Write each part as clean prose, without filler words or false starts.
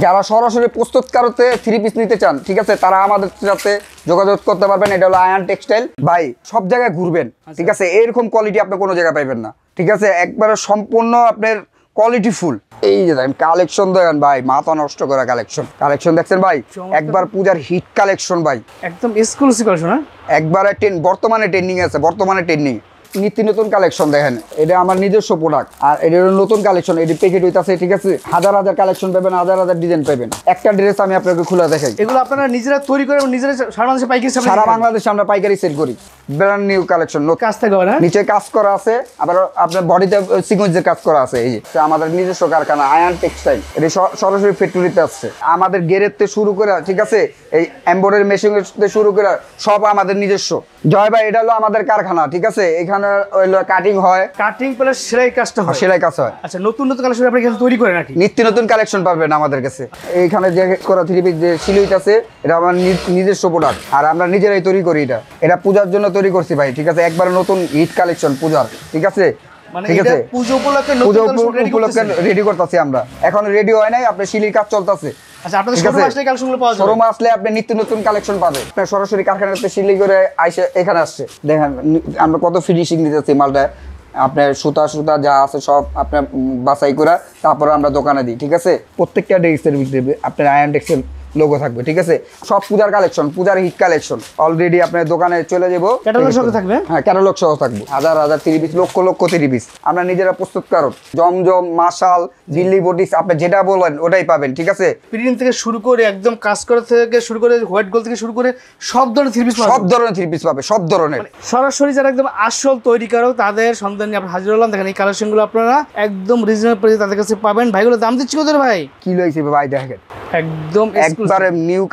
যারা সরাসরি প্রস্তুতকারতে three piece নিতে চান, ঠিক আছে, তারা আমাদের সাথে যোগাযোগ করতে পারবেন। এটা হলো আয়ান টেক্সটাইল। ভাই সব জায়গায় ঘুরবেন, ঠিক আছে, এরকম কোয়ালিটি আপনি কোনো জায়গায় পাইবেন না, ঠিক আছে, একবারে সম্পূর্ণ আপনার কোয়ালিটি ফুল। এই যে দেখেন কালেকশন, দেখেন ভাই মাথা নষ্ট করা কালেকশন দেখছেন ভাই, একবার পূজার হিট কালেকশন ভাই, একদম এক্সক্লুসিভ কালেকশন। একবারে বর্তমানে ট্রেন্ডিং আছে, নিত্য নতুন কালেকশন। দেখেন এটা আমার নিজস্ব প্রোডাক্ট, আর এটা নতুন কালেকশন, এটি প্যাকেট হইতাছে, ঠিক আছে, হাজার কালেকশন পাবেন, হাজার ডিজাইন পাবেন। একটা ড্রেস আমি আপনাকে খুলে দেখাই। এগুলো আপনারা নিজেরা তৈরি করে নিজেরা সারা বাংলাদেশে পাইকারি, সারা বাংলাদেশে আমরা পাইকারি সেল করি। ব্র্যান্ড নিউ কালেকশন, কাজ থাকে না, নিচে কাজ করা আছে, আবার আপনার বডিতে সিকোয়েন্সের কাজ করা আছে। এই যে আমাদের নিজস্ব কারখানা আয়ান টেক্সটাইল, এটি সরাসরি ফ্যাক্টরিতে আসছে। আমাদের গেরের থেকে শুরু করে, ঠিক আছে, এই এমব্রয়ডারি মেশিন থেকে শুরু করে সব আমাদের নিজস্ব। জয় ভাই এটা হলো আমাদের কারখানা, ঠিক আছে, এখানে কাটিং হয়, কাটিং প্লাস সেলাই কাজটা হয়, সেলাই কাজ হয়। আচ্ছা, নতুন কালেকশন আপনি এখানে তৈরি করেন নাকি? নিত্য নতুন কালেকশন পাবেন আমাদের কাছে। এইখানে যে করা থ্রি পিস যে সিলুইট আছে, এটা আমার নিজস্ব প্রোডাক্ট, আর আমরা নিজেরাই তৈরি করি। এটা পূজার জন্য তৈরি করছি ভাই, ঠিক আছে, একবার নতুন হিট কালেকশন পূজার, ঠিক আছে, ঠিক আছে, পুজো উপলক্ষে রেডি করতেছি আমরা। এখন রেডি হয় নাই, আপনার সিলির কাজ চলতেছে। আচ্ছা, আপনাদের শোরুমে আসলে কালেকশনগুলো পাওয়া যাবে। শোরুমে আসলে আপনি নিত্য নতুন কালেকশন পাবেন। আপনার সরাসরি কারখানাতে সিলি করে আইসে এখানে আসছে। দেখেন আমরা কত ফিনিশিং দিতেছি মালটা, আপনার সুতা যা আছে সব আপনার বাছাই করে তারপরে আমরা দোকানে দিই, ঠিক আছে। প্রত্যেকটা ড্রেসের ভিতরে আপনার আয়ান টেক্সটাইল লোগো থাকবে, ঠিক আছে, সব পূজার কালেকশন, পূজার হিট কালেকশন অলরেডি আপনার দোকানে চলে যাবো। ক্যাটালগ সহ থাকবে, হ্যাঁ ক্যাটালগ সহ থাকবে, হাজার থ্রি পিস, লক্ষ থ্রি পিস আমরা নিজেরা প্রস্তুতকারক। জমজম, মাশাল, দিল্লি বডিস, আপনি যেটা বলেন ওটাই পাবেন, ঠিক আছে। প্রিন্ট থেকে শুরু করে একদম কাজ করা থেকে শুরু করে হোয়াইট গোল্ড থেকে শুরু করে সব ধরনের থ্রি পিস, সব ধরনের থ্রি পিস পাবে, সব ধরনের। সরাসরি যারা একদম আসল তৈরিকারক তাদের সন্ধান নিয়ে আপনি হাজির হলাম। দেখেন এই কালেকশনগুলো আপনারা একদম রিজনেবল প্রাইসে তাদের কাছে পাবেন। ভাইগুলো দাম দিচ্ছি কত রে ভাই? কি লইছে ভাই দেখেন, একদম একবারে নিউ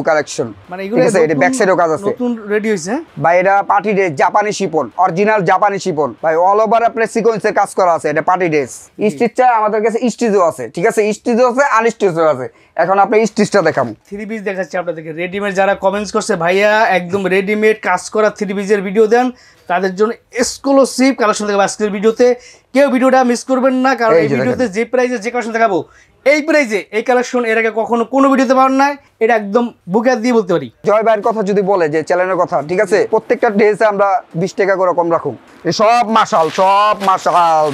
কালেকশন, মানে এগুলো ঠিক আছে, এটা ব্যাক সাইডেও কাজ আছে, নতুন রেডি হইছে ভাই। এটা পার্টি ড্রেস, জাপানি শিপন, অরিজিনাল জাপানি শিপন ভাই, অল ওভার আপনার সিকোয়েন্সের কাজ করা আছে। এটা পার্টি ড্রেস। স্টিচ চাই আমাদের কাছে, স্টিচও আছে, ঠিক আছে, স্টিচও আছে, আনস্টিচও আছে। এখন আপনি স্টিচটা দেখাম। থ্রি পিস দেখাচ্ছি আপনাদেরকে রেডিমেড। যারা কমেন্টস করছে ভাইয়া একদম রেডিমেড কাজ করা থ্রি পিসের ভিডিও দেন, তাদের জন্য এক্সক্লুসিভ কালেকশন দেখাবো আজকের ভিডিওতে। কেউ ভিডিওটা মিস করবেন না, কারণ এই ভিডিওতে যে প্রাইসে যে কালেকশন দেখাবো, এই প্রাইসে এই কালেকশন এর আগে কখনো কোনো ভিডিওতে পাওয়ার নাই। এটা একদম বুকে দিয়ে বলতে পারি। জয় ভাইয়ের কথা যদি বলে, যে চ্যানেলের কথা, ঠিক আছে, প্রত্যেকটা ড্রেসে আমরা 20 টাকা করে কম রাখুন। সব মাশাল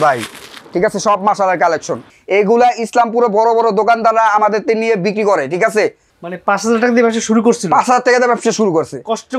ভাই, ঠিক আছে, সব মাশালের কালেকশন। এগুলা ইসলামপুরে বড় বড় দোকানদাররা আমাদের নিয়ে বিক্রি করে, ঠিক আছে। মানে 5,000 টাকা দিয়ে ব্যবসা শুরু করছিল, 5,000 টাকা দিয়ে ব্যবসা শুরু করছে, কষ্ট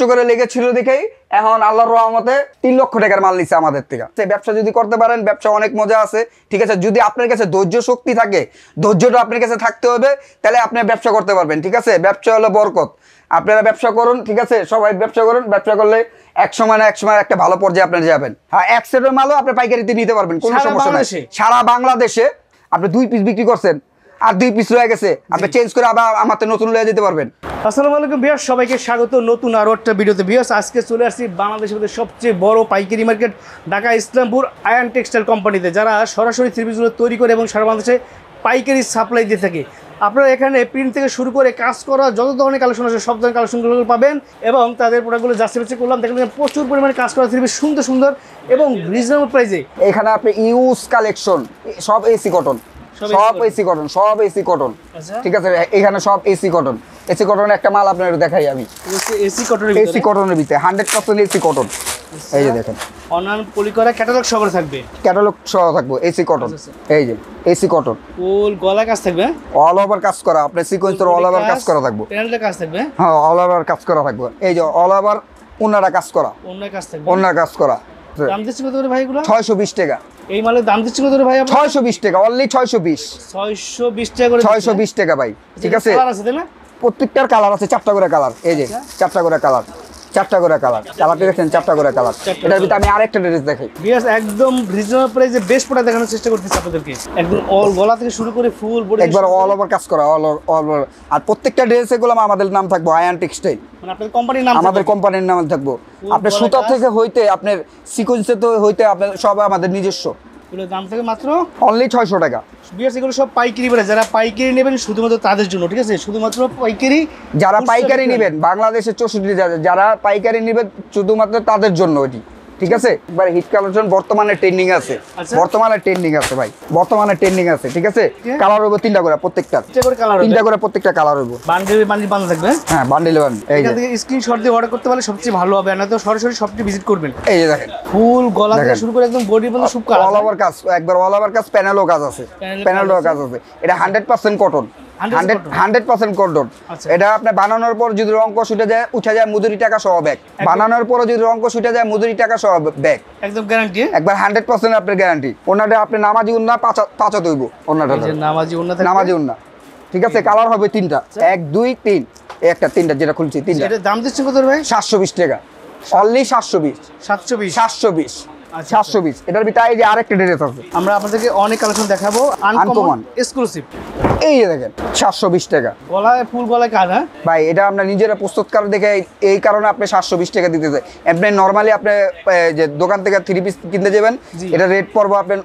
করে লেগেছিল দেখেই এখন আল্লাহর রহমতে 3 লক্ষ টাকার মাল নিচ্ছে আমাদের থেকে। ব্যবসা যদি করতে পারেন, ব্যবসা অনেক মজা আছে, ঠিক আছে। যদি আপনার কাছে ধৈর্য শক্তি থাকে, ধৈর্যটা আপনার কাছে থাকতে হবে, তাহলে আপনি ব্যবসা করতে পারবেন, ঠিক আছে। ব্যবসা হলো বরকত। আপনারা ব্যবসা করুন, ঠিক আছে, সবাই ব্যবসা করুন। ব্যবসা করলে এক সময় একটা ভালো পর্যায়ে আপনারা যাবেন। হ্যাঁ, এক সেটের মালও আপনি পাইকারিতে নিতে পারবেন, কোনো সমস্যা নাই। সারা বাংলাদেশে আপনি 2 পিস বিক্রি করছেন, আর 2 পিস রয়ে গেছে, আপনি চেঞ্জ করে আবার আমাদের নতুন লয়ে যেতে পারবেন। আসসালামু আলাইকুম ভিউয়ার্স, সবাইকে স্বাগত নতুন আরো একটা ভিডিওতে। ভিউয়ার্স, আজকে চলে আসছি বাংলাদেশের মধ্যে সবচেয়ে বড় পাইকারি মার্কেট ঢাকা ইসলামপুর আয়ান টেক্সটাইল কোম্পানিতে, যারা সরাসরি থ্রি পিসগুলো তৈরি করে এবং সারা বাংলাদেশে পাইকারি সাপ্লাই দিয়ে থাকে। আপনারা এখানে প্রিন্ট থেকে শুরু করে কাজ করা যত ধরনের কালেকশন আছে সব ধরনের কালেকশনগুলো পাবেন, এবং তাদের প্রোডাক্টগুলো যাচাই করলাম, দেখেন প্রচুর পরিমাণে কাজ করা থ্রি পিস, সুন্দর এবং রিজনেবল প্রাইসে। এখানে আপনি ইউজ কালেকশন, সব এসি কটন, সব এসি কটন, ঠিক আছে। এখানে সব এসি কটন একটা মাল আপনার দেখাই আমি। এসি কটনের ভিতরে 100% এসি কটন। এই যে দেখেন, অনলাইন পলি করা ক্যাটালগ সহ থাকবে, এসি কটন। এই যে এসি কটন, ফুল গলা কাজ থাকবে, অল ওভার কাজ করা, আপনার সিকোয়েন্সের অল ওভার কাজ করা থাকবে, প্যানেলের কাজ থাকবে, হ্যাঁ অল ওভার কাজ করা থাকবে। এই যে অল ওভার ওনারা কাজ করা, ওনার কাজ করা। দাম দিচ্ছি কত করে ভাই এগুলো? 620 টাকা। এই মালের দাম দিচ্ছি কত করে ভাই? 620 টাকা, অনলি 620 টাকা করে, 620 টাকা ভাই, ঠিক আছে। কালার আছে তাই না? প্রত্যেকটার কালার আছে, 4টা করে কালার। এই যে 4টা করে কালার, কালারটি দেখেন, 4টা করে কালার। এটার ভিতরে আমি আরেকটা ড্রেস দেখাই। বিয়াস একদম রিজনেবল প্রাইসে বেস্ট প্রোডাক্ট দেখানোর চেষ্টা করতেছি আপনাদেরকে। একদম অল গলা থেকে শুরু করে ফুল বডি একবার অল ওভার কাজ করা, অল ওভার। আর প্রত্যেকটা ড্রেসে গুলো আমাদের নাম থাকবে আয়ান টেক্সটাইল, মানে আপনাদের কোম্পানির নাম, আমাদের কোম্পানির নাম থাকবে। আপনার সুতা থেকে হইতে, আপনার সিকোয়েন্সে তো হইতে, আপনার সব আমাদের নিজস্ব। এগুলোর দাম থেকে মাত্র অনলি 600 টাকা। বিয়াস এগুলো সব পাইকারি বেড়ে, যারা পাইকারি নেবেন শুধুমাত্র তাদের জন্য, ঠিক আছে। শুধুমাত্র পাইকারি, যারা পাইকারি নেবেন বাংলাদেশের 64 যারা পাইকারি নেবেন শুধুমাত্র তাদের জন্য এটি, ঠিক আছে একবার হিট কালেকশন বর্তমানে ট্রেন্ডিং আছে, আচ্ছা। বর্তমানে ট্রেন্ডিং আছে ভাই, বর্তমানে ট্রেন্ডিং আছে, ঠিক আছে কালার হবে তিনটা করে প্রত্যেকটা, তিনটা করে প্রত্যেকটা কালার হবে, বান্ডেল বান্ডেল থাকবে। হ্যাঁ বান্ডেল বান্ডেল। এই যে এখান থেকে স্ক্রিনশট দিয়ে অর্ডার করতে পারলে সবচেয়ে ভালো হবে, না তো সরাসরি শপটি ভিজিট করবেন। এই যে দেখেন ফুল গলা থেকে শুরু করে একদম বডি পর্যন্ত সব কাজ অল ওভার কাজ, একবার অল ওভার কাজ, প্যানেলও কাজ আছে, প্যানেলও কাজ আছে। এটা 100% কটন, 100% কটন। এটা আপনি বানানোর পর যদি রং কষ উঠে যায় মজুরি টাকা সহ ব্যাগ, বানানোর পর যদি রং কষ উঠে যায় মজুরি টাকা সহ ব্যাগ, একদম গ্যারান্টি, একবার 100% আপনার গ্যারান্টি। ওনাটা আপনি নামাজি উন্না পাঁচা দইব, ওনাটা নামাজি উন্না থাকবে, নামাজি উন্না, ঠিক আছে কালার হবে তিনটা, 1 2 3, একটা তিনটা যেটা খুলছি তিনটা। এটা দাম দিচ্ছেন কত ভাই? 720 টাকা, অনলি 720, 720, 720, 720। এটার ভিতরে এই যে আরেকটা ড্রেস আছে, আমরা আপনাদেরকে অনেক কালেকশন দেখাবো, আনকমন এক্সক্লুসিভ। এই যে দেখেন 720 টাকা, গলায় ফুল গলায় কাজ। হ্যাঁ ভাই এটা আমরা নিজেরা প্রস্তুতকার দেখে এই কারণে আপনি 720 টাকা দিতে চাই। আপনি নর্মালি আপনি যে দোকান থেকে 3 পিস কিনতে যাবেন, এটা রেট পড়বো আপনার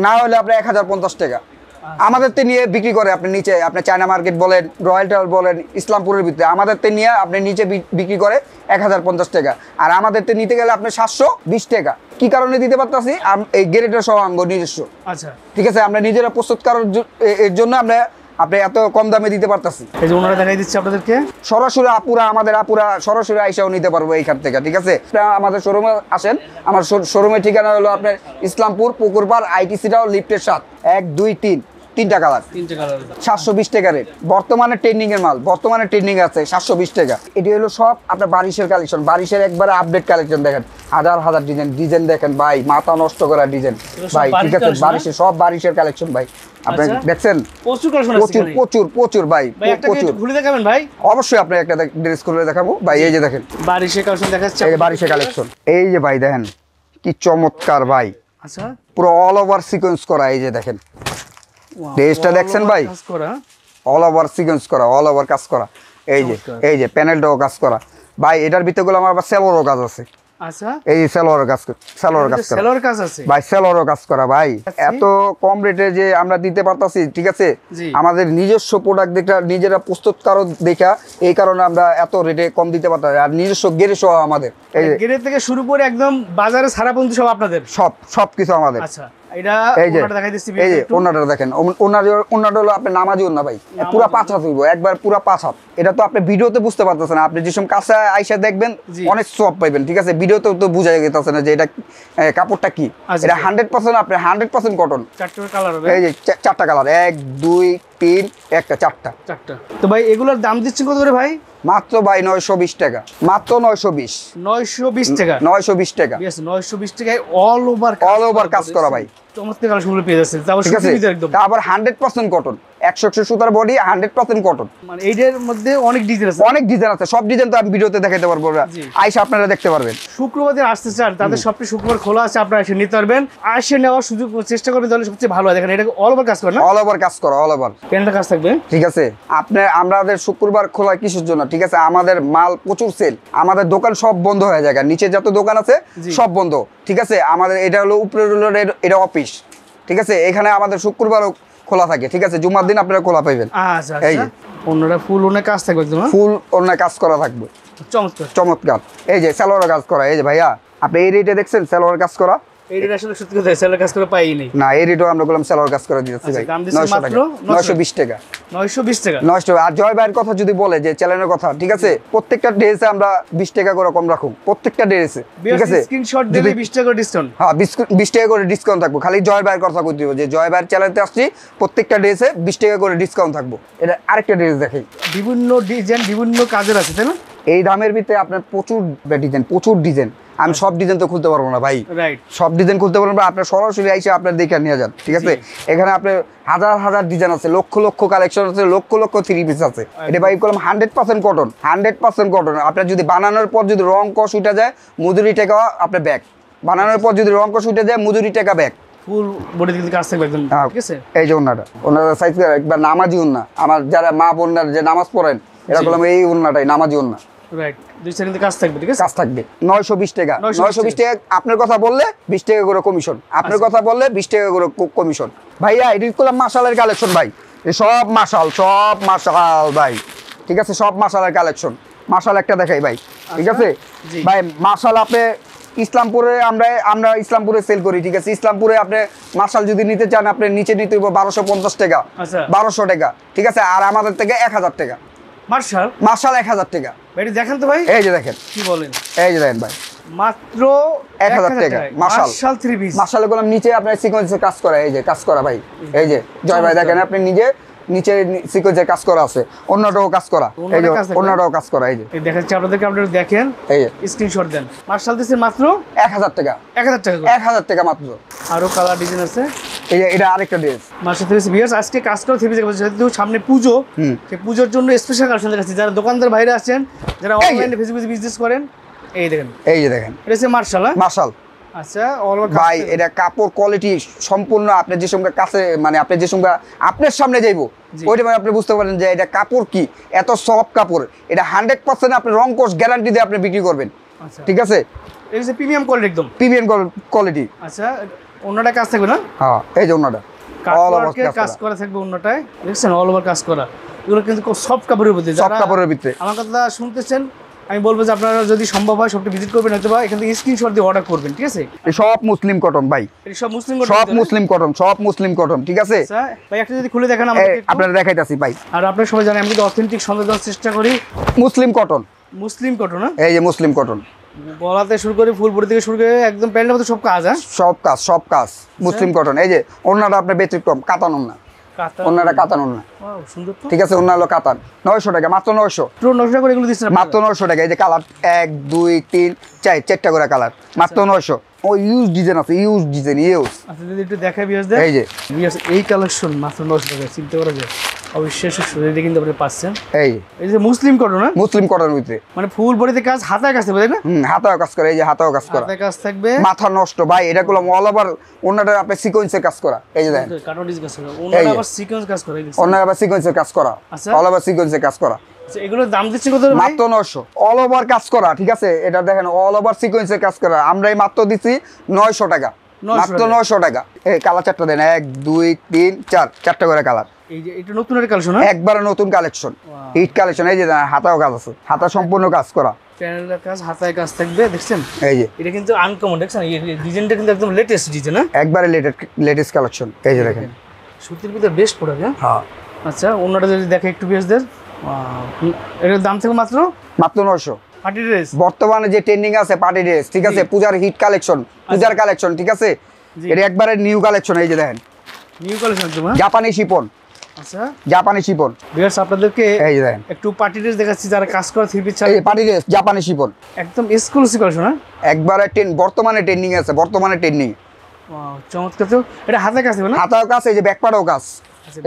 না হলে আপনার 1050 টাকা। আমাদের তে নিয়ে বিক্রি করে আপনি নিচে, আপনি চায়না মার্কেট বলেন, রয়্যাল টাওয়ার বলেন, ইসলামপুরের ভিতরে আমাদের তে নিয়ে আপনি নিচে বিক্রি করে 1050 টাকা, আর আমাদের তে নিতে গেলে আপনি 720 টাকা। কি কারণে দিতে পারতাছি, এই গ্রেডের সহ আঙ্গ নিজস্ব, আচ্ছা ঠিক আছে আমরা নিজেরা প্রস্তুতকার এর জন্য আপনি এত কম দামে দিতে পারতাছি। এই যে ওনারা দেখাই দিচ্ছে আপনাদেরকে, সরাসরি আমাদের আপুরা সরাসরি আইসাও নিতে পারবো এইখান থেকে, ঠিক আছে আমাদের শোরুমে আসেন। আমার শোরুমের ঠিকানা হলো আপনার ইসলামপুর পুকুরপাড় আইটিসিটাও লিফটের 7, 1 2 3, তিনটা কালার, 720 টাকা রেট। বর্তমানে ট্রেন্ডিং এর মাল, বর্তমানে ট্রেন্ডিং আছে 720 টাকা। এটি হলো সব আপনার বারিশের কালেকশন, বারিশের একবারে আপডেট কালেকশন। দেখেন হাজার হাজার ডিজাইন দেখেন ভাই, মাথা নষ্ট করা ডিজাইন ভাই, ঠিক আছে বারিশের সব বারিশের কালেকশন ভাই। আপনি দেখছেন প্রচুর কালেকশন আছে, প্রচুর প্রচুর প্রচুর ভাই, প্রচুর। ঘুরে দেখাবেন ভাই? অবশ্যই আপনি একটা ড্রেস করে দেখাবো ভাই। এই যে দেখেন বারিশের কালেকশন দেখাচ্ছে, এই যে বারিশের কালেকশন, এই যে ভাই দেখেন কি চমৎকার ভাই, আচ্ছা পুরো অল ওভার সিকোয়েন্স করা। এই যে দেখেন ড্রেসটা দেখছেন ভাই, অল ওভার সিকোয়েন্স করা, অল ওভার কাজ করা। এই যে প্যানেলটাও কাজ করা ভাই। এটার ভিতরে গুলো আমার আবার সেলোয়ারও কাজ আছে, আচ্ছা এই সেলোয়ারের কাজ, সেলোয়ারের কাজ করা, সেলোয়ার কাজ আছে ভাই, সেলোয়ারও কাজ করা ভাই। এত কম রেটে যে আমরা দিতে পারতাছি, ঠিক আছে আমাদের নিজস্ব প্রোডাক্ট দেখা, নিজেরা প্রস্তুতকারক দেখা, এই কারণে আমরা এত রেটে কম দিতে পারতাম। আর নিজস্ব গেরে সহ আমাদের, এই গেরে থেকে শুরু করে একদম বাজারে সারা পর্যন্ত সব আপনাদের, সব কিছু আমাদের। আচ্ছা এটা ওনাটা দেখাই দিচ্ছি, এই যে ওনাটা দেখেন, ওনাটা হলো আপনি নামাজি ওনা ভাই, পুরা 5 হাত হইব, একবার পুরা 5 হাত। এটা তো আপনি ভিডিওতে বুঝতে পারতেছেন, আপনি যেসব কাছে আইসা দেখবেন অনেক সফট পাইবেন, ঠিক আছে ভিডিওতে তো বোঝা যেতেছে না যে এটা কাপড়টা কি। এটা 100% আপনি 100% কটন। 4টা কালার হবে, এই যে 4টা কালার, 1 2 3 একটা 4টা। তো ভাই এগুলোর দাম দিচ্ছেন কত করে ভাই? মাত্র ভাই 920 টাকা, মাত্র 920 টাকা, 920 টাকা, 920 টাকায় অল ওভার কাজ করা ভাই। চমৎকার কালেকশনগুলো পেয়ে যাচ্ছেন, তারপর 100% কটন, 100 সুতার বডি, 100% কটন। মানে এইটার মধ্যে অনেক ডিজাইন আছে, অনেক ডিজাইন আছে, সব ডিজাইন তো আমি ভিডিওতে দেখাতে পারবো না, আইসা আপনারা দেখতে পারবেন। শুক্রবার দিন আসতে চান, তাদের সবটি শুক্রবার খোলা আছে, আপনারা এসে নিতে পারবেন, আসে নেওয়ার সুযোগ চেষ্টা করবেন, তাহলে সবচেয়ে ভালো হয়। দেখেন এটা অল ওভার কাজ করে না, অল ওভার কাজ করা, অল ওভার প্যান্টটা কাজ থাকবে, ঠিক আছে। আমাদের শুক্রবার খোলা কিসের জন্য, ঠিক আছে আমাদের মাল প্রচুর সেল, আমাদের দোকান সব বন্ধ হয়ে যায়, নিচে যত দোকান আছে সব বন্ধ, ঠিক আছে। আমাদের এটা হলো উপরে হলো এটা অফিস, ঠিক আছে। এখানে আমাদের শুক্রবারও খোলা থাকে, ঠিক আছে, জুমার দিন আপনারা খোলা পাইবেন। আচ্ছা এই যে অন্যরা ফুল অনেক কাজ থাকবে, একদম ফুল অনেক কাজ করা থাকবে, চমৎকার চমৎকার। এই যে সালোয়ার কাজ করা, এই যে ভাইয়া আপনি এই রেটে দেখছেন সালোয়ার কাজ করা, এই রেট আসলে সত্যি কথা সেলোয়ার কাজ করে পাইই নাই না, এই রেটও আমরা বললাম সালোয়ার কাজ করে দিতেছি ভাই, 920 টাকা, 920 টাকা। আর জয় ভাইয়ের কথা যদি বলে যে চ্যানেলের কথা, ঠিক আছে প্রত্যেকটা ড্রেসে আমরা 20 টাকা করে কম রাখুন, প্রত্যেকটা ড্রেসে, ঠিক আছে স্ক্রিনশট দিলে 20 টাকা করে ডিসকাউন্ট, হ্যাঁ 20 টাকা করে ডিসকাউন্ট থাকবে। খালি জয় ভাইয়ের কথা কইতে হবে যে জয় ভাইয়ের চ্যানেলতে আসছি, প্রত্যেকটা ড্রেসে 20 টাকা করে ডিসকাউন্ট থাকবে। এটা আরেকটা ড্রেস দেখাই, বিভিন্ন ডিজাইন বিভিন্ন কাজের আছে, তাই না? এই দামের ভিতরে আপনার প্রচুর ডিজাইন, আমি সব ডিজাইন তো খুলতে পারবো না ভাই, সব ডিজাইন খুলতে পারবো না, আপনার সরাসরি আইসে আপনার দেখে নিয়ে যান, ঠিক আছে। এখানে আপনার হাজার হাজার ডিজাইন আছে, লক্ষ লক্ষ কালেকশন আছে, লক্ষ লক্ষ 3 পিস আছে। এটা ভাই করলাম 100% কটন, 100% কটন। আপনার যদি বানানোর পর যদি রং কষ উঠে যায় মজুরি টাকা আপনার ব্যাগ, বানানোর পর যদি রং কষ উঠে যায় মজুরি টাকা ব্যাগ, ফুল বডি থেকে কাজ থাকবে একদম, ঠিক আছে। এই যে ওন্নাটা সাইজ একবার নামাজি ওন্না, আমার যারা মা বোনরা যে নামাজ পড়েন এরা করলাম এই ওন্নাটাই নামাজি ওন্না, রাইট, দুই সাইডে কাজ থাকবে, ঠিক আছে, কাজ থাকবে। 920 টাকা, 920 টাকা। আপনার কথা বললে 20 টাকা করে কমিশন, আপনার কথা বললে 20 টাকা করে কমিশন। ভাইয়া এটি করলাম মাশালের কালেকশন ভাই, সব মাশাল ভাই, ঠিক আছে, সব মাশালের কালেকশন। মাশাল একটা দেখাই ভাই, ঠিক আছে ভাই, মাশাল আপনি ইসলামপুরে আমরা ইসলামপুরে সেল করি, ঠিক আছে। ইসলামপুরে আপনি মার্শাল যদি নিতে চান, আপনি নিচে নিতে হইব 1250 টাকা, আচ্ছা 1200 টাকা, ঠিক আছে। আর আমাদের থেকে 1000 টাকা মার্শাল। মার্শাল 1000 টাকা। ভাই দেখেন তো ভাই, এই যে দেখেন, কি বলেন, এই যে দেখেন ভাই, মাত্র 1000 টাকা মার্শাল। Martial 3 piece. মার্শাল গুলো নিচে আপনার সিকোয়েন্সে কাজ করা, এই যে কাজ করা ভাই, এই যে জয় ভাই দেখেন, আপনি নিজে নিচে সিকোয়েন্সে কাজ করা আছে, অন্যটাও কাজ করা, এই যে অন্যটাও কাজ করা, এই যে এই দেখাচ্ছি আপনাদেরকে, আপনারা দেখেন, এই যে স্ক্রিনশট দেন। মার্শাল দিচ্ছেন মাত্র 1000 টাকা, 1000 টাকা করে। 1000 টাকা মাত্র। আরো কালার ডিজাইন আছে, এই যে এটা আরেকটা ড্রেস মার্শাল 3 পিস। ভিউয়ার্স আজকে কাজ করে 3 পিস যেহেতু সামনে পুজো, সেই পুজোর জন্য স্পেশাল কালেকশন দেখাচ্ছি। যারা দোকানদার বাইরে আছেন, যারা অনলাইনে ফেসবুকে বিজনেস করেন, এই দেখেন, এই যে দেখেন, এটা হচ্ছে মার্শাল। মার্শাল আচ্ছা অল ওভার ভাই, এটা কাপড় কোয়ালিটি সম্পূর্ণ আপনি যে সঙ্গে কাছে, মানে আপনি যে সঙ্গে আপনার সামনে যাইবো, ওইটা মানে আপনি বুঝতে পারেন যে এটা কাপড় কি এত সফট কাপড়। এটা 100% আপনি রং কোর্স গ্যারান্টি দিয়ে আপনি বিক্রি করবেন, আচ্ছা ঠিক আছে। এই যে প্রিমিয়াম কোয়ালিটি একদম প্রিমিয়াম কোয়ালিটি। আচ্ছা অন্যটা কাজ থাকবে না? হ্যাঁ, এই যে অন্যটা অল ওভার কাজ করা থাকবে, অন্যটায় দেখছেন অল ওভার কাজ করা। এগুলো কিন্তু খুব সফট কাপড়ের ভিতরে, সফট কাপড়ের ভিতরে। আমার কথা শুনতেছেন, আমি বলবো যে আপনারা যদি সম্ভব হয় সবটা ভিজিট করবেন, হয়তো বা এখান থেকে স্ক্রিনশট দিয়ে অর্ডার করবেন, ঠিক আছে। সব মুসলিম কটন ভাই, এটা সব মুসলিম সব মুসলিম কটন, সব মুসলিম কটন, ঠিক আছে। আচ্ছা ভাই একটা যদি খুলে দেখেন আমাদের, আপনারা দেখাইতাছি ভাই। আর আপনারা সবাই জানেন আমি কিন্তু অথেন্টিক সন্দেহ দেওয়ার চেষ্টা করি। মুসলিম কটন, মুসলিম কটন, না এই যে মুসলিম কটন, গলাতে শুরু করে ফুলপুরি থেকে শুরু করে একদম প্যান্টের মতো সব কাজ, হ্যাঁ সব কাজ, সব কাজ মুসলিম কটন। এই যে অন্যটা আপনার ব্যতিক্রম, কাতান ওন্না, অন্যটা কাতান ওন্না, সুন্দর তো, ঠিক আছে। অন্য হলো কাতান, 900 টাকা মাত্র, 900 900 টাকা করে এগুলো দিচ্ছেন মাত্র 900 টাকা। এই যে কালার 1 2 3 4 চারটা করে কালার, মাত্র 900। ও ইউজ ডিজাইন আছে, ইউজ ডিজাইন, ইউজ। আচ্ছা যদি একটু দেখাই ভিউয়ার্স দেন, এই যে ভিউয়ার্স এই কালেকশন মাত্র 900 টাকা, চিন্তা করা যায়। অবিশ্বাস্য সুবিধা কিন্তু আপনি পাচ্ছেন। এই যে মুসলিম কটন, না মুসলিম কটন ভিতরে মানে ফুল বডিতে কাজ, হাতায় কাজ থাকবে, তাই না? হাতাও কাজ করে, এই যে হাতাও কাজ করা, হাতায় কাজ থাকবে, মাথা নষ্ট ভাই। এটা গুলো অল ওভার অন্যটা আপনি সিকোয়েন্সের কাজ করা, এই যে দেখেন, কাটন ডিজ কাজ করে, ওনারা আবার সিকোয়েন্স কাজ করে, অন্য আবার সিকোয়েন্সের কাজ করা, আচ্ছা অল ওভার সিকোয়েন্সের কাজ করা। আচ্ছা এগুলোর দাম দিচ্ছি কত ভাই? মাত্র 900, অল ওভার কাজ করা, ঠিক আছে। এটা দেখেন অল ওভার সিকোয়েন্সের কাজ করা, আমরা এই মাত্র দিচ্ছি 900 টাকা, মাত্র 900 টাকা। এই কালার চারটা দেন, 1 2 3 4 চারটা করে কালার। এই যে এটা নতুন একটা কালেকশন, একবারে নতুন কালেকশন, হিট কালেকশন। এই যে হাতাও কাজ আছে, হাতা সম্পূর্ণ কাজ করা, প্যানেলের কাজ, হাতায় কাজ থাকবে, দেখছেন। এই যে এটা কিন্তু আনকমন, দেখছেন এই ডিজাইনটা কিন্তু একদম লেটেস্ট ডিজাইন, না একবারে লেটেস্ট কালেকশন। এই যে দেখেন, সুতির ভিতরে বেস্ট প্রোডাক্ট, হ্যাঁ। হ্যাঁ আচ্ছা অন্যটা যদি দেখে একটু বিএসদের, এটার দাম থেকে মাত্র মাত্র 900। পার্টি ড্রেস বর্তমানে যে ট্রেন্ডিং আছে পার্টি ড্রেস, ঠিক আছে, পূজার হিট কালেকশন, পূজার কালেকশন, ঠিক আছে। এটা একবারে নিউ কালেকশন, এই যে দেখেন নিউ কালেকশন একদম, হ্যাঁ। জাপানি শিপন, আচ্ছা জাপানি শিপন। ভিউয়ার্স আপনাদেরকে এই যে দেখেন একটু পার্টি ড্রেস দেখাচ্ছি, যারা কাজ করে থ্রি পিস এই পার্টি ড্রেস জাপানি শিপন, একদম এক্সক্লুসিভ কালেকশন, হ্যাঁ। একবারে বর্তমানে ট্রেন্ডিং আছে, বর্তমানে ট্রেন্ডিং। ওয়াও চমৎকার তো। এটা হাতে কাজ হবে না? হাতাও কাজ, এই যে ব্যাকপার্টও কাজ,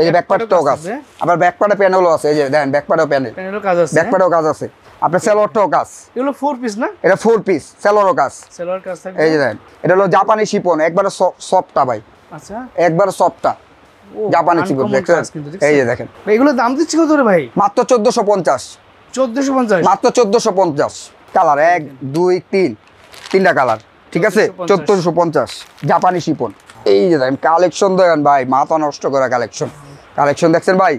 এই যে ব্যাকপার্টটাও কাজ, আবার ব্যাকপার্টে প্যানেলও আছে, এই যে দেখেন ব্যাকপার্টও প্যানেল, প্যানেলের কাজ আছে, ব্যাকপার্টও কাজ আছে। আপনার সেলোয়ারটাও কাজ, এগুলো 4 পিস না? এটা 4 পিস সেলোয়ারও কাজ, সেলোয়ার কাজ থাকবে, এই যে দেখেন। এটা হলো জাপানি শিপন, একবারে সফটটা ভাই, আচ্ছা একবারে সফটটা জাপানি শিপন, দেখছেন। এই যে দেখেন, এগুলো দাম দিচ্ছি কত রে ভাই? মাত্র 1450, 1450, মাত্র 1450। কালার 1 2 3 তিনটা কালার, ঠিক আছে। 1450 জাপানি শিপন। এই যে দেখেন কালেকশন দেখেন ভাই, মাথা নষ্ট করা কালেকশন, কালেকশন দেখছেন ভাই,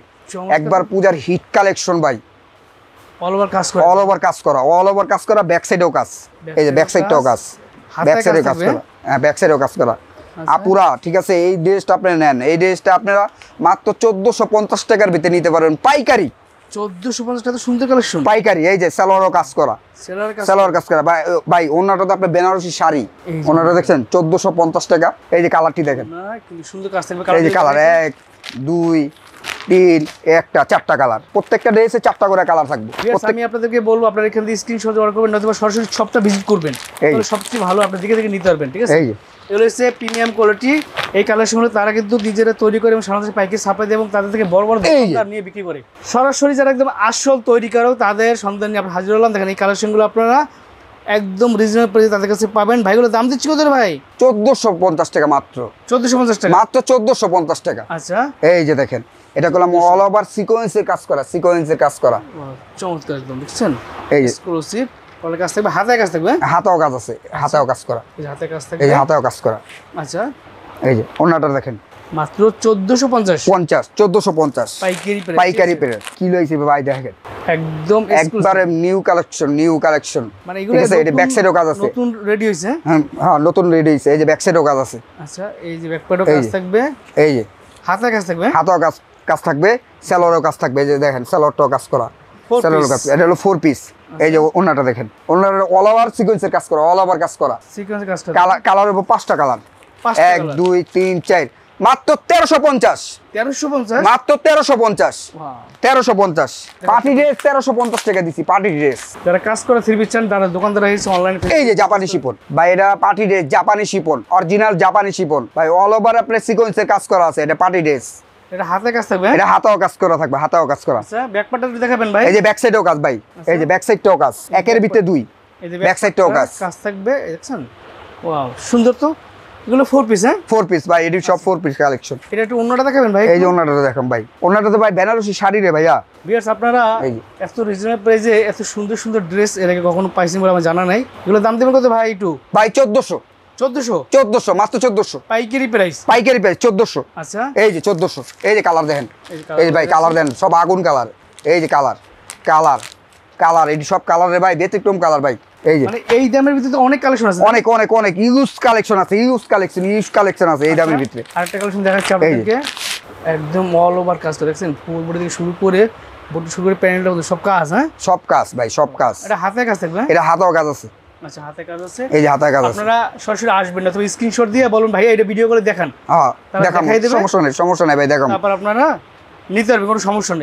একবার পূজার হিট কালেকশন ভাই। অল ওভার কাজ করে, অল ওভার কাজ করা, অল ওভার কাজ করা, ব্যাক সাইডেও কাজ, এই যে ব্যাক সাইডটাও কাজ, ব্যাক সাইডেও কাজ করা, হ্যাঁ ব্যাক সাইডেও কাজ করা আপুরা, ঠিক আছে। এই ড্রেসটা আপনি নেন, এই ড্রেসটা আপনারা মাত্র 1450 টাকার ভিতরে নিতে পারবেন পাইকারি। 1450 টাকা, সুন্দর কালেকশন পাইকারি। এই যে সালোয়ারও কাজ করা, সালোয়ার কাজ করা ভাই। ওনাটা তো আপনার বেনারসি শাড়ি, ওনাটা দেখছেন 1450 টাকা। এই যে কালারটি দেখেন, না কি সুন্দর কাজ থাকবে। এই যে কালার 1 2 3 একটা 4টা কালার, প্রত্যেকটা ড্রেসে 4টা করে কালার থাকবে। আমি আপনাদেরকে বলবো আপনারা এখান থেকে স্ক্রিনশট অর্ডার করবেন, নয়তো সরাসরি শপটা ভিজিট করবেন, তাহলে সবচেয়ে ভালো আপনি দেখে দেখে নিতে পারবেন, ঠিক আছে। এই যে এগুলো হচ্ছে প্রিমিয়াম কোয়ালিটি। এই কালেকশনগুলো তারা কিন্তু নিজেরা তৈরি করে এবং সাধারণত পাইকারি সাপ্লাই দেয় এবং তাদের থেকে বড় বড় দোকানদার নিয়ে বিক্রি করে। সরাসরি যারা একদম আসল তৈরিকারক তাদের সন্ধান নিয়ে আপনি হাজির হলাম। দেখেন এই কালেকশনগুলো আপনারা একদম রিজনেবল প্রাইসে তাদের কাছে পাবেন। ভাইগুলো দাম দিচ্ছি কত ভাই? 1450 টাকা মাত্র, 1450 টাকা, মাত্র 1450 টাকা। আচ্ছা এই যে দেখেন, এটা করলাম অল ওভার সিকোয়েন্সের কাজ করা, সিকোয়েন্সের কাজ করা, চমৎকার একদম, দেখছেন এই যে এক্সক্লুসিভ। পরে কাজ থাকবে, হাতে কাজ থাকবে, হাতাও কাজ আছে, হাতাও কাজ করা, এই যে হাতে কাজ থাকবে, এই যে হাতাও কাজ করা। আচ্ছা এই যে ওন্নাটা দেখেন, মাত্র 1450 1450 পাইকারি প্রাইস পাইকারি পেরে কিলো হিসেবে ভাই দেখেন একদম একবারে নিউ কালেকশন মানে ঠিক আছে এটা ব্যাক সাইডেও কাজ আছে নতুন রেডি হইছে হ্যাঁ নতুন রেডি হইছে এই যে ব্যাক সাইডেও কাজ আছে আচ্ছা এই যে ব্যাকপ্যাডও কাজ থাকবে এই যে হাতে কাজ থাকবে হাতেও কাজ থাকবে সেলরেও কাজ থাকবে এই যে দেখেন সেলরটাও কাজ করা সেলরেও কাজ এটা হলো 4 পিস এই যে ওন্নাটা দেখেন ওন্নার অল ওভার সিকোয়েন্সের কাজ করা অল ওভার কাজ করা সিকোয়েন্সের কাজ কালারের উপর 5টা কালার 1 2 3 4 মাত্র 1350 মাত্র 1350 পার্টি ড্রেস 1350 টাকা দিছি পার্টি ড্রেস যারা কাজ করে থ্রি পিস চান তারা দোকানদার এসে অনলাইনে এই যে জাপানি শিপন ভাই এটা পার্টি ড্রেস জাপানি শিপন অরিজিনাল জাপানি শিপন ভাই অল ওভার আপনার সিকোয়েন্সের কাজ করা আছে এটা পার্টি ড্রেস এটা হাতে কাজ থাকবে এটা হাতেও কাজ করা থাকবে হাতেও কাজ করা আচ্ছা ব্যাকপ্যাডটা একটু দেখাবেন ভাই এই যে ব্যাক সাইডেও কাজ ভাই এই যে ব্যাক সাইডটাও কাজ একের ভিতরে দুই এই যে ব্যাক সাইডটাও কাজ থাকবে দেখছেন ওয়াও সুন্দর তো এগুলো 4 পিস হ্যাঁ 4 পিস ভাই এটি সব 4 পিস কালেকশন এটা একটু অন্যটা দেখাবেন ভাই এই যে ওনাটা দেখাম ভাই ওনাটা তো ভাই বেনারসি শাড়ি রে ভাইয়া ভিউয়ার্স আপনারা এত রিজনেবল প্রাইসে এত সুন্দর সুন্দর ড্রেস এর আগে কখনো পাইছেন বলে আমার জানা নাই এগুলো দাম দেবেন কত ভাই একটু ভাই 1400 মাত্র 1400 পাইকারি প্রাইস 1400 আচ্ছা এই যে 1400 এই যে কালার দেখেন এই যে ভাই কালার দেন সব আগুন কালার এই যে কালার এই সব কালার রে ভাই ব্যতিক্রম কালার ভাই এই যে মানে এই দামের ভিতরে তো অনেক কালেকশন আছে অনেক ইউজ কালেকশন আছে এই দামের ভিতরে আরেকটা কালেকশন দেখাচ্ছি আপনাদেরকে একদম অল ওভার কাজ করে দেখছেন ফুল বডি থেকে শুরু করে প্যানেলটা সব কাজ হ্যাঁ সব কাজ ভাই সব কাজ এটা হাতে কাজ থাকবে এটা হাতেও কাজ আছে আচ্ছা হাতে কাজ আছে এই যে হাতে কাজ আছে আপনারা সরাসরি আসবেন না তবে স্ক্রিনশট দিয়ে বলুন ভাই এটা ভিডিও করে দেখান হ্যাঁ দেখাম সমস্যা নেই ভাই দেখাম তারপর আপনারা নিতে পারবেন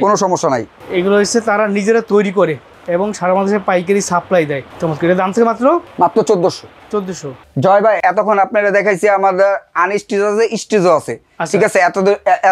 কোনো সমস্যা নেই এগুলো হচ্ছে তারা নিজেরা তৈরি করে এবং সারা বাংলাদেশে পাইকারি সাপ্লাই দেয় চমৎকার এর দাম থেকে মাত্র 1400 জয় ভাই এতক্ষণ আপনারা দেখাইছি আমাদের আনস্টিচ আছে স্টিচও আছে ঠিক আছে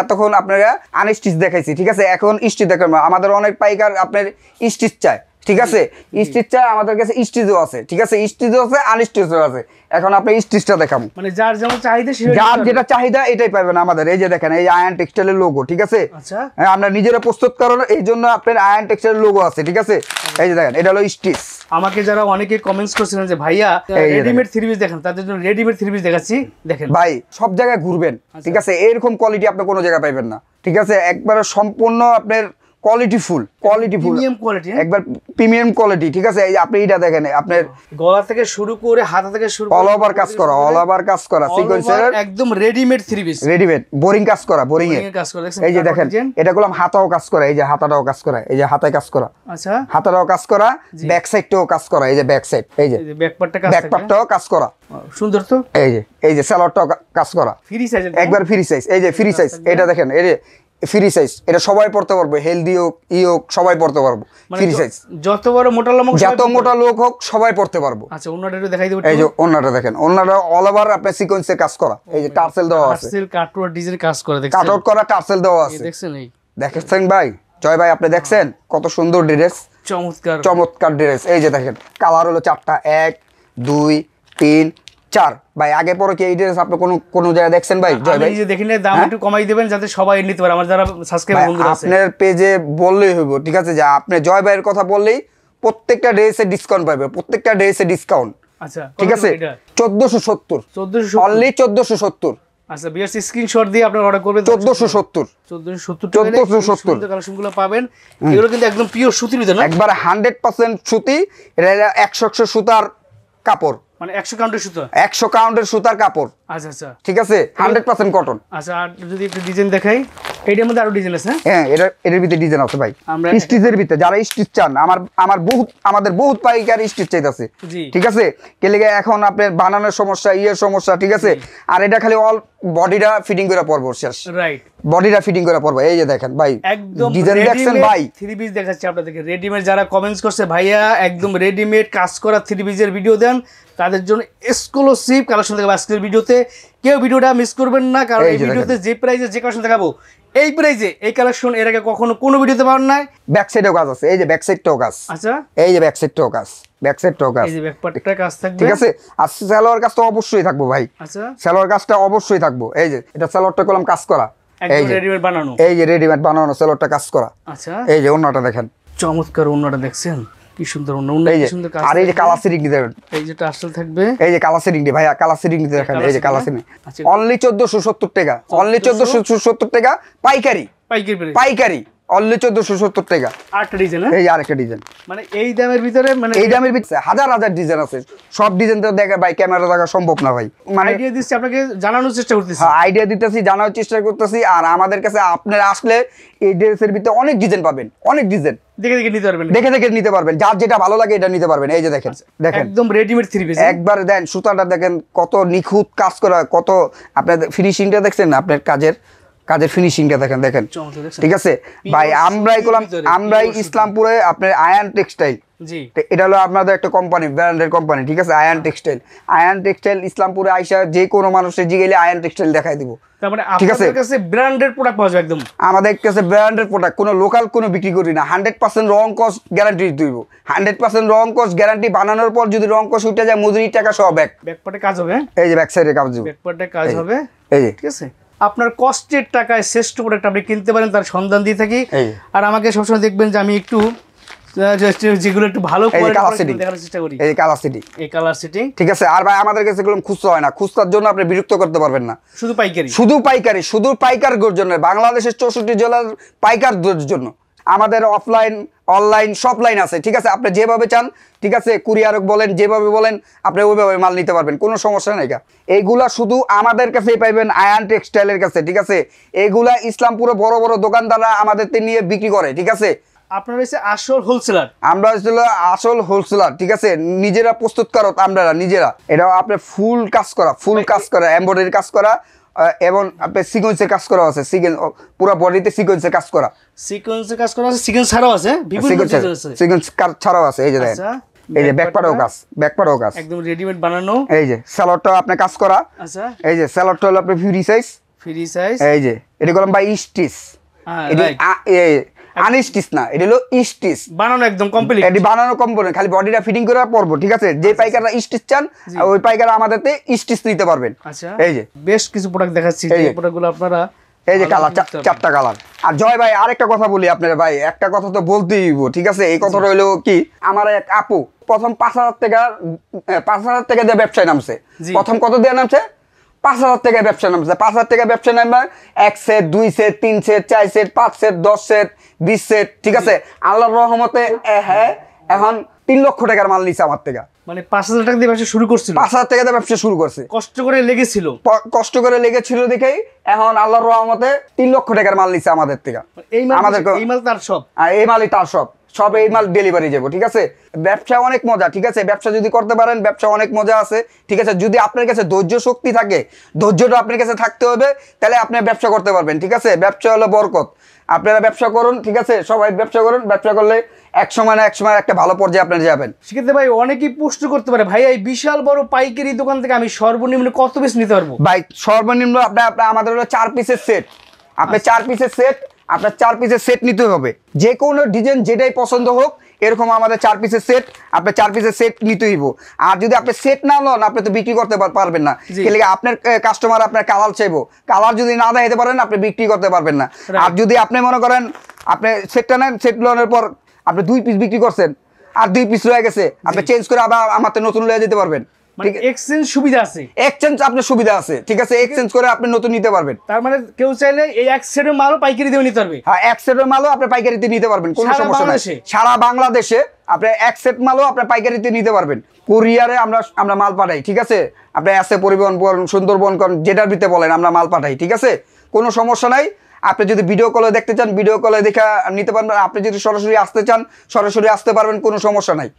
এতক্ষণ আপনারা আনস্টিচ দেখাইছি ঠিক আছে এখন স্টিচ দেখাবো আমাদের অনেক পাইকার আপনার স্টিচ চায় ঠিক আছে স্টিচ চাই আমাদের কাছে স্টিচও আছে ঠিক আছে স্টিচও আছে আনস্টিচও আছে এখন আপনি স্টিচটা দেখাবো মানে যার যেমন চাহিদা যার যেটা চাহিদা এটাই পাবেন আমাদের এই যে দেখেন এই আয়ন টেক্সটাইলের লোগো ঠিক আছে আচ্ছা আমরা নিজেরা প্রস্তুত করার এই জন্য আপনার আয়ন টেক্সটাইলের লোগো আছে ঠিক আছে এই যে দেখেন এটা হলো স্টিচ আমাকে যারা অনেকে কমেন্টস করছিলেন যে ভাইয়া রেডিমেড থ্রি পিস দেখেন তাদের জন্য রেডিমেড থ্রি পিস দেখাচ্ছি দেখেন ভাই সব জায়গায় ঘুরবেন ঠিক আছে এরকম কোয়ালিটি আপনি কোনো জায়গায় পাবেন না ঠিক আছে একবারে সম্পূর্ণ আপনার কোয়ালিটি ফুল প্রিমিয়াম কোয়ালিটি একবার প্রিমিয়াম কোয়ালিটি ঠিক আছে এই আপনি এটা দেখেন আপনার গলা থেকে শুরু করে হাতা থেকে শুরু করে অল ওভার কাজ করা সিকোয়েন্সের একদম readymade three piece readymade boring কাজ করা বোরিং এ কাজ করা দেখেন এই যে দেখেন এটা গুলো হাতাও কাজ করা এই যে হাতাটাও কাজ করা এই যে হাতায় কাজ করা আচ্ছা হাতাটাও কাজ করা ব্যাক সাইডটাও কাজ করা এই যে ব্যাক সাইড এই যে ব্যাক পার্টটাও কাজ করা সুন্দর তো এই যে সালোয়ারটাও কাজ করা ফ্রি সাইজ একবার ফ্রি সাইজ এই যে ফ্রি সাইজ এটা দেখেন এই যে ফ্রি সাইজ এটা সবাই পড়তে পারবে হেলদি হোক হোক সবাই পড়তে পারবো ফ্রি সাইজ যত বড় মোটা লোক হোক সবাই পড়তে পারবো আচ্ছা ওন্নাটা একটু দেখাই দেব এই যে ওন্নাটা দেখেন ওন্নাটা অল ওভার আপনার সিকোয়েন্সে কাজ করা এই যে টার্সেল দেওয়া আছে টার্সেল কাটওয়ার ডিজাইন কাজ করা দেখছেন কাটআউট করা টার্সেল দেওয়া আছে দেখছেন এই দেখেন ভাই জয় ভাই আপনি দেখছেন কত সুন্দর ড্রেস চমৎকার ড্রেস এই যে দেখেন কালার হলো 4টা 1 2 3 4 ভাই আগে পরে কি এই ড্রেস আপনি কোন জায়গায় দেখছেন ভাই জয় ভাই এই যে দেখেন দাম একটু কমাই দিবেন যাতে সবাই নিতে পারে আমার যারা সাবস্ক্রাইবার বন্ধুরা আছে আপনার পেজে বললেই হইব ঠিক আছে যে আপনি জয় ভাইয়ের কথা বললেই প্রত্যেকটা ড্রেসে ডিসকাউন্ট পাবে প্রত্যেকটা ড্রেসে ডিসকাউন্ট আচ্ছা ঠিক আছে 1470 অনলি 1470 আচ্ছা বিয়ার্স স্ক্রিনশট দিয়ে আপনি অর্ডার করবেন 1470 কালেকশনগুলো পাবেন এগুলো কিন্তু একদম পিওর সুতির ভিতর না একবার 100% সুতি এটা 100 সুতার কাপড় মানে 100 কাউন্টের সুতা 100 কাউন্টের সুতার কাপড় আচ্ছা ঠিক আছে 100% কটন আচ্ছা আর যদি একটু ডিজাইন দেখাই এইটার মধ্যে আরো ডিজাইন আছে হ্যাঁ এর ভিতরে ডিজাইন আছে ভাই স্টিচের ভিতরে যারা স্টিচ চান আমাদের বহুত পাইকার স্টিচ চাইতাছে ঠিক আছে কে লাগে এখন আপনার বানানোর সমস্যা সমস্যা ঠিক আছে আর এটা খালি অল বডিটা ফিটিং করে পড়বো শেষ রাইট বডিটা ফিটিং করে পড়বো এই যে দেখেন ভাই একদম ডিজাইন দেখছেন ভাই থ্রি পিস দেখাচ্ছি আপনাদেরকে রেডিমেড যারা কমেন্টস করছে ভাইয়া একদম রেডিমেড কাজ করা থ্রি পিসের ভিডিও দেন তাদের জন্য এক্সক্লুসিভ কালেকশন দেখাবো আজকের ভিডিওতে কেউ ভিডিওটা মিস করবেন না কারণ এই ভিডিওতে যে প্রাইসে যে কালেকশন দেখাবো এই প্রাইসে এই কালেকশন এর আগে কখনো কোনো ভিডিওতে পাওয়া নাই ব্যাক সাইডেও কাজ আছে এই যে ব্যাক সাইডটাও কাজ আচ্ছা এই যে ব্যাক সাইডটাও কাজ এই যে ব্যাক পার্টটা কাজ থাকবে ঠিক আছে আর সালোয়ার কাজটা অবশ্যই থাকবে ভাই আচ্ছা সালোয়ার কাজটা অবশ্যই থাকবে এই যে এটা সালোয়ারটা কলম কাজ করা একদম রেডিমেড বানানো এই যে রেডিমেড বানানো সালোয়ারটা কাজ করা আচ্ছা এই যে ওন্নাটা দেখেন চমৎকার ওন্নাটা দেখছেন কি সুন্দর অন্য এই যে, কি সুন্দর কাজ আর এই যে থাকবে। কালার সিরিং নিতে পারবেন, এই যেটা আসল থাকবে, এই যে কালার সিরিং ভাইয়া, কালার সিরিং নিতে দেখেন, এই যে কালার সিরিং আচ্ছা। অনলি 1470 টাকা, অনলি 1470 টাকা পাইকারি, পাইকারি প্রাইস, পাইকারি অনলি 1470 টাকা। আটটা ডিজাইন, এই যে আরেকটা ডিজাইন, মানে এই দামের ভিতরে, মানে এই দামের ভিতরে হাজার হাজার ডিজাইন আছে, সব ডিজাইন তো দেখা ভাই ক্যামেরা দেখা সম্ভব না ভাই, মানে আইডিয়া দিচ্ছি আপনাকে, জানানোর চেষ্টা করতেছি। আইডিয়া দিতেছি, জানার চেষ্টা করতেছি। আর আমাদের কাছে আপনারা আসলে এই ড্রেসের ভিতরে অনেক ডিজাইন পাবেন, অনেক ডিজাইন দেখে দেখে নিতে পারবেন, দেখে দেখে নিতে পারবেন, যার যেটা ভালো লাগে এটা নিতে পারবেন। এই যে দেখেন, দেখেন একদম রেডিমেড থ্রি পিস, একবার দেন সুতাটা দেখেন কত নিখুঁত কাজ করা, কত আপনার ফিনিশিংটা দেখছেন না, আপনার কাজের ফিনিশিংটা দেখেন, দেখেন চমৎকার দেখছেন। ঠিক আছে ভাই। আমরাই করলাম, ভিতরে, আমরাই pure ইসলামপুরে আপনার আয়ান টেক্সটাইল, জি, এটা হলো আপনাদের একটা কোম্পানি, ব্র্যান্ডের কোম্পানি, ঠিক আছে। আয়ান টেক্সটাইল, আয়ান টেক্সটাইল ইসলামপুরে আইসা যে কোনো মানুষের জিগেলে আয়ান টেক্সটাইল দেখাই দিব। তার মানে ঠিক আছে। আপনাদের কাছে ব্র্যান্ডেড প্রোডাক্ট পাওয়া যায় একদম, আমাদের কাছে ব্র্যান্ডের প্রোডাক্ট, কোনো লোকাল কোনো বিক্রি করি না, 100% রং কস্ট গ্যারান্টি দিব, 100% রং কস্ট গ্যারান্টি। বানানোর পর যদি রং কস্ট উঠে যায় মজুরি টাকা সহ ব্যাক, ব্যাকপার্টে কাজ হবে, এই যে ব্যাক সাইডে কাজ দিব, ব্যাকপার্টে কাজ এই যে, হবে, এই যে ঠিক আছে। আপনার কষ্টের টাকায় শ্রেষ্ঠ প্রোডাক্ট আপনি কিনতে পারেন, তার সন্ধান দিয়ে থাকি। এই। আর আমাকে সবসময় দেখবেন যে আমি একটু যেগুলো একটু ভালো এই যে কালার কোয়ালিটি সিটি, দেখার চেষ্টা করি, এই যে কালার সিটি, এই কালার সিটিং, ঠিক আছে। আর ভাই আমাদের কাছে এগুলো খুচরা হয় না, খুচরার জন্য আপনি বিরক্ত করতে পারবেন না, শুধু পাইকারি, শুধু পাইকারি, শুধু পাইকার জন্য, বাংলাদেশের 64 জেলার পাইকারদের জন্য আমাদের অফলাইন অনলাইন সব লাইন আছে, ঠিক আছে। আপনি যেভাবে চান, ঠিক আছে, কুরিয়ার বলেন, যেভাবে বলেন আপনি ওইভাবে মাল নিতে পারবেন, কোনো সমস্যা নাই। এইগুলা শুধু আমাদের কাছেই পাইবেন, আয়ান টেক্সটাইলের কাছে, ঠিক আছে। এইগুলা ইসলামপুরে বড় বড় দোকানদাররা আমাদের নিয়ে বিক্রি করে, ঠিক আছে। আপনার হচ্ছে আসল হোলসেলার, আমরা হচ্ছিল আসল হোলসেলার, ঠিক আছে। নিজেরা প্রস্তুতকারক, আমরা নিজেরা। এটা আপনার ফুল কাজ করা, ফুল কাজ করা, এমব্রয়ডারি কাজ করা, এবং আপনার সিকোয়েন্সের কাজ করা আছে, পুরো বডিতে সিকোয়েন্সের কাজ করা, সিকোয়েন্সের কাজ করা আছে, সিকোয়েন্স ছাড়াও আছে, বিভিন্ন ডিজাইন আছে, সিকোয়েন্স ছাড়াও আছে। এই যে দেখেন, আচ্ছা, এই যে ব্যাকপার্টও কাজ, ব্যাকপার্টও কাজ, একদম রেডিমেড বানানো। এই যে স্যালোডটা আপনার কাজ করা, আচ্ছা, এই যে স্যালোডটা হলো আপনার ফ্রি সাইজ, ফ্রি সাইজ, এই যে এটা করলাম বাই স্টিচ, হ্যাঁ, এটি right. আনস্টিচ না, এটা হলো স্টিচ, বানানো একদম কমপ্লিট, এটি বানানো কম্পোনেন্ট, খালি বডিটা ফিটিং করে পরবো, ঠিক আছে। যে পাইকাররা স্টিচ চান ওই পাইকাররা আমাদেরতে স্টিচ নিতে পারবেন। আচ্ছা, এই যে বেশ কিছু প্রোডাক্ট দেখাচ্ছি, এই যে যে। প্রোডাক্টগুলো আপনারা, এই যে কালার, চারটা কালার। আর জয় ভাই আরেকটা কথা বলি আপনার ভাই, একটা কথা তো বলতেই হইব, ঠিক আছে। এই কথাটা হইলো কি, আমার এক আপু প্রথম 5,000 টাকা দিয়ে ব্যবসায় নামছে, জি। প্রথম কত দিয়ে নামছে, 5,000 টাকা ব্যবসা নামছে, 5,000 টাকা ব্যবসা নামবে 1 set 2 set 3 set 4 set 5 set 10 set 20 set, ঠিক আছে। আল্লাহর রহমতে হ্যাঁ এখন 3 লক্ষ টাকার মাল নিছে আমার থেকে, মানে 5,000 টাকা দিয়ে ব্যবসা শুরু করছিল, 5,000 টাকা দিয়ে ব্যবসা শুরু করছে, কষ্ট করে লেগেছিল, কষ্ট করে লেগেছিল দেখেই এখন আল্লাহর রহমতে 3 লক্ষ টাকার মাল নিছে আমাদের থেকে। এই মাল, আমাদের এই মাল তার সব, আর এই মালই তার সব এই মাল ডেলিভারি যাবো, ঠিক আছে। ব্যবসা অনেক মজা, ঠিক আছে। ব্যবসা যদি করতে পারেন, ব্যবসা অনেক মজা আছে, ঠিক আছে। যদি আপনার কাছে ধৈর্য শক্তি থাকে, ধৈর্যটা আপনার কাছে থাকতে হবে, তাহলে আপনি ব্যবসা করতে পারবেন, ঠিক আছে। ব্যবসা হলো বরকত, আপনারা ব্যবসা করুন, ঠিক আছে। সবাই ব্যবসা করুন, ব্যবসা করলে এক সময় না এক সময় একটা ভালো পর্যায়ে আপনারা যাবেন। সেক্ষেত্রে ভাই অনেকেই প্রশ্ন করতে পারে, ভাই এই বিশাল বড় পাইকারি দোকান থেকে আমি সর্বনিম্ন কত পিস নিতে পারবো? ভাই সর্বনিম্ন আপনার আমাদের হলো 4 পিসের সেট, আপনার 4 পিসের সেট, আপনার 4 পিসের সেট নিতে হবে। যে কোনো ডিজাইন যেটাই পছন্দ হোক, এরকম আমাদের 4 পিসের সেট, আপনার 4 পিসের সেট নিতে হইব। আর যদি আপনি সেট না লন, আপনি তো বিক্রি করতে পারবেন না। আপনার কাস্টমার আপনার কালার চাইবো, কালার যদি না দেখাতে পারেন আপনি বিক্রি করতে পারবেন না। আর যদি আপনি মনে করেন আপনি সেটটা নেন, সেট লনের পর আপনি 2 পিস বিক্রি করছেন আর 2 পিস রয়ে গেছে, আপনি চেঞ্জ করে আবার আমাদের নতুন লয়ে যেতে পারবেন। মানে এক্সচেঞ্জ সুবিধা আছে, এক্সচেঞ্জ আপনার সুবিধা আছে, ঠিক আছে। এক্সচেঞ্জ করে আপনি নতুন নিতে পারবেন। তার মানে কেউ চাইলে এই এক সেটের মালও পাইকারি দিয়ে নিতে পারবে। হ্যাঁ, এক সেটের মালও আপনি পাইকারিতে নিতে পারবেন, কোনো সমস্যা নাই। সারা বাংলাদেশে আপনি এক সেট মালও আপনি পাইকারিতে নিতে পারবেন। কুরিয়ারে আমরা মাল পাঠাই, ঠিক আছে। আপনি এসে পরিবহন করেন, সুন্দরবন করেন, যেটার ভিতরে বলেন আমরা মাল পাঠাই, ঠিক আছে। কোনো সমস্যা নাই। আপনি যদি ভিডিও কলে দেখতে চান, ভিডিও কলে দেখা নিতে পারবেন। আপনি যদি সরাসরি আসতে চান, সরাসরি আসতে পারবেন, কোনো সমস্যা নাই।